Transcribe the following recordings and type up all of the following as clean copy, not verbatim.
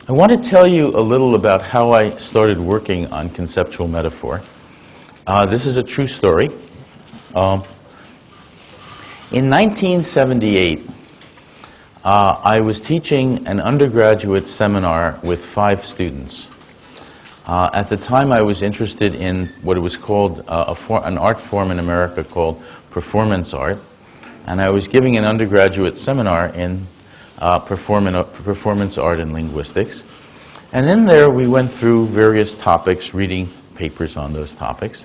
I want to tell you a little about how I started working on conceptual metaphor. This is a true story. In 1978, I was teaching an undergraduate seminar with 5 students. At the time, I was interested in what it was called an art form in America called performance art, and I was giving an undergraduate seminar in performance art and linguistics. And in there, we went through various topics, reading papers on those topics.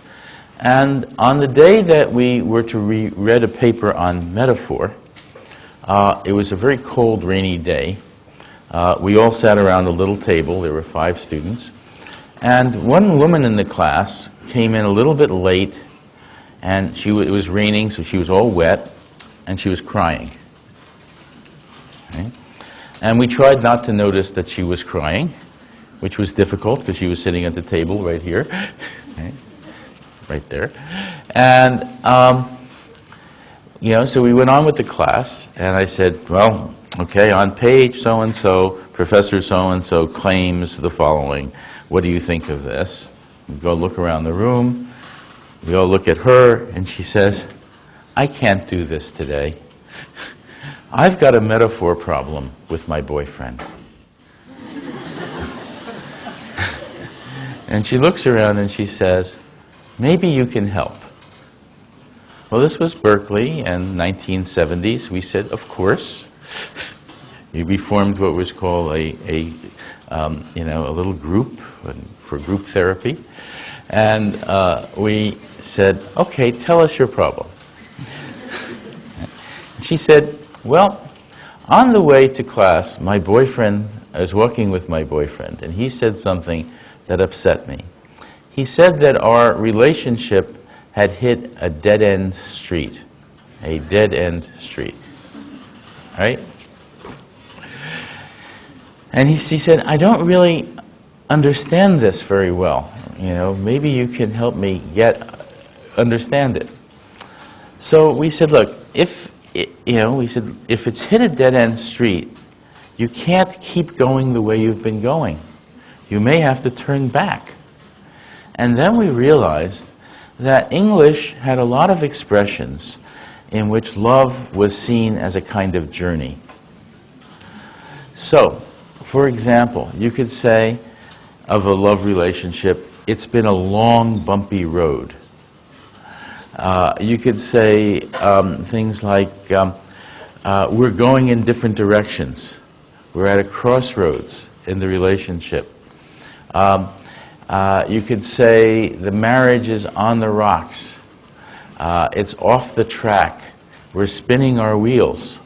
And on the day that we were to read a paper on metaphor, it was a very cold, rainy day. We all sat around a little table. There were 5 students. And one woman in the class came in a little bit late, and it was raining, so she was all wet, and she was crying. Okay? And we tried not to notice that she was crying, which was difficult because she was sitting at the table right here, okay? Right there. And, so we went on with the class, and I said, well, okay, on page so-and-so, Professor so-and-so claims the following. What do you think of this? We go look around the room. We all look at her, and she says, I can't do this today. I've got a metaphor problem with my boyfriend. And she looks around and she says, maybe you can help. Well, this was Berkeley in 1970s. We said, of course. We formed what was called a little group for group therapy. And we said, okay, tell us your problem. She said, well, on the way to class, I was walking with my boyfriend, and he said something that upset me. He said that our relationship had hit a dead-end street. A dead-end street. Right? And he said, I don't really understand this very well. Maybe you can help me understand it. So we said, look, if it's hit a dead-end street, you can't keep going the way you've been going. You may have to turn back. And then we realized that English had a lot of expressions in which love was seen as a kind of journey. So, for example, you could say of a love relationship, it's been a long, bumpy road. You could say things like, we're going in different directions. We're at a crossroads in the relationship. You could say the marriage is on the rocks. It's off the track. We're spinning our wheels.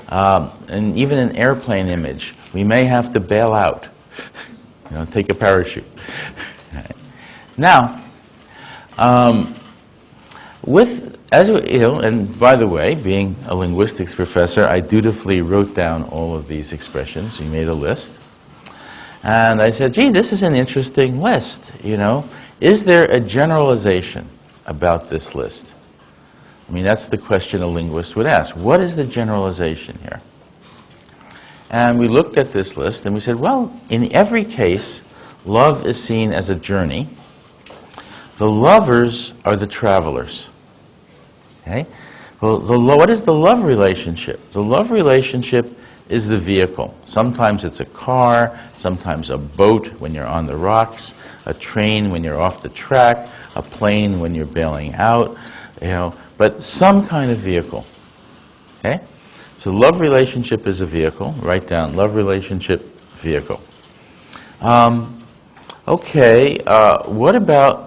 And even an airplane image, we may have to bail out. Take a parachute. Now, and by the way, being a linguistics professor, I dutifully wrote down all of these expressions. We made a list. And I said, gee, this is an interesting list, Is there a generalization about this list? That's the question a linguist would ask. What is the generalization here? And we looked at this list and we said, well, in every case, love is seen as a journey. The lovers are the travelers. Okay? Well, what is the love relationship? The love relationship is the vehicle. Sometimes it's a car, sometimes a boat when you're on the rocks, a train when you're off the track, a plane when you're bailing out, but some kind of vehicle. Okay? So love relationship is a vehicle. Write down love relationship, vehicle. What about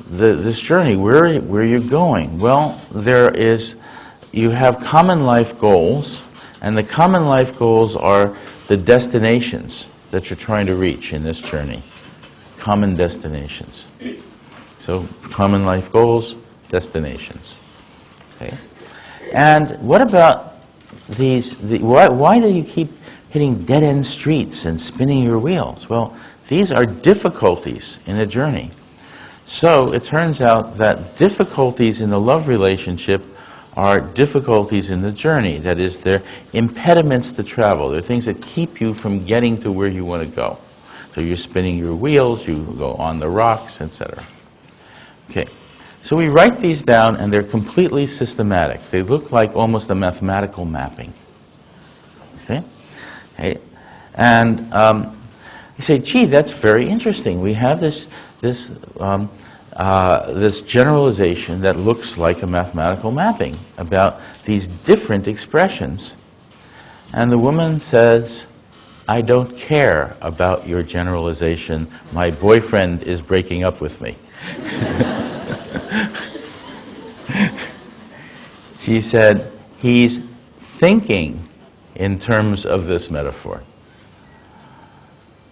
this journey? Where are you going? Well, you have common life goals, and the common life goals are the destinations that you're trying to reach in this journey. Common destinations. So, common life goals, destinations. Okay? And what about why do you keep hitting dead-end streets and spinning your wheels? Well, these are difficulties in a journey. So, it turns out that difficulties in the love relationship are difficulties in the journey. That is, they're impediments to travel. They're things that keep you from getting to where you want to go. So you're spinning your wheels, you go on the rocks, etc. Okay, so we write these down, and they're completely systematic. They look like almost a mathematical mapping. Okay, and you say, gee, that's very interesting. We have this generalization that looks like a mathematical mapping about these different expressions. And the woman says, I don't care about your generalization. My boyfriend is breaking up with me. She said, he's thinking in terms of this metaphor.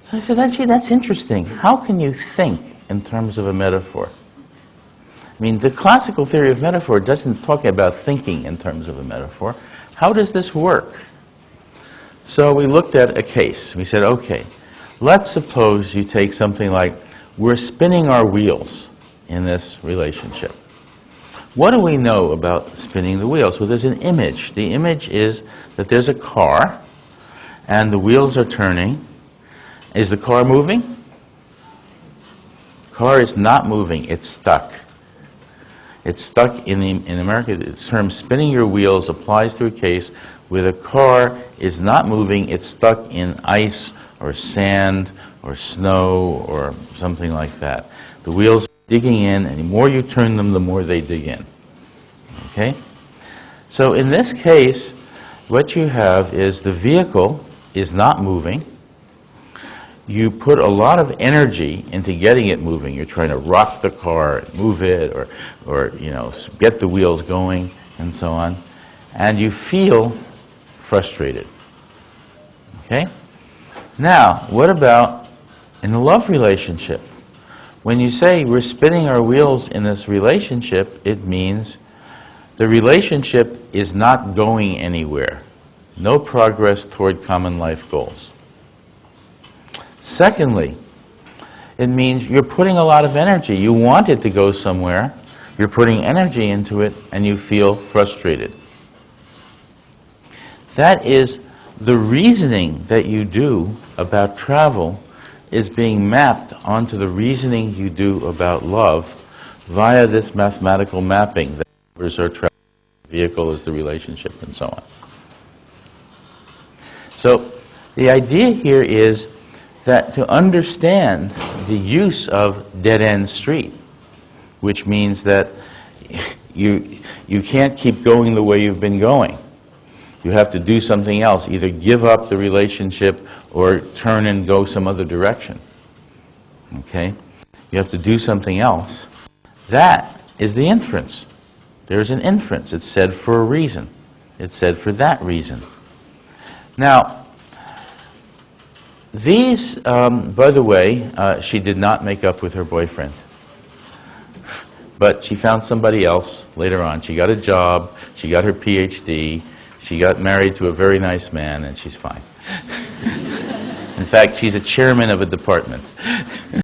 So I said, gee, that's interesting. How can you think in terms of a metaphor? I mean, the classical theory of metaphor doesn't talk about thinking in terms of a metaphor. How does this work? So we looked at a case. We said, okay, let's suppose you take something like, we're spinning our wheels in this relationship. What do we know about spinning the wheels? Well, there's an image. The image is that there's a car, and the wheels are turning. Is the car moving? The car is not moving. It's stuck. It's stuck in America. The term spinning your wheels applies to a case where the car is not moving. It's stuck in ice or sand or snow or something like that. The wheels are digging in, and the more you turn them, the more they dig in. Okay? So in this case, what you have is the vehicle is not moving. You put a lot of energy into getting it moving. You're trying to rock the car, move it, or get the wheels going, and so on. And you feel frustrated. Okay? Now, what about in a love relationship? When you say we're spinning our wheels in this relationship, it means the relationship is not going anywhere. No progress toward common life goals. Secondly, it means you're putting a lot of energy. You want it to go somewhere. You're putting energy into it, and you feel frustrated. That is, the reasoning that you do about travel is being mapped onto the reasoning you do about love via this mathematical mapping that covers our travel. The vehicle is the relationship, and so on. So the idea here is that to understand the use of dead-end street, which means that you can't keep going the way you've been going. You have to do something else, either give up the relationship or turn and go some other direction. Okay? You have to do something else. That is the inference. There's an inference. It's said for a reason. It's said for that reason. Now, these, by the way, she did not make up with her boyfriend. But she found somebody else later on. She got a job, she got her PhD, she got married to a very nice man, and she's fine. In fact, she's a chairman of a department.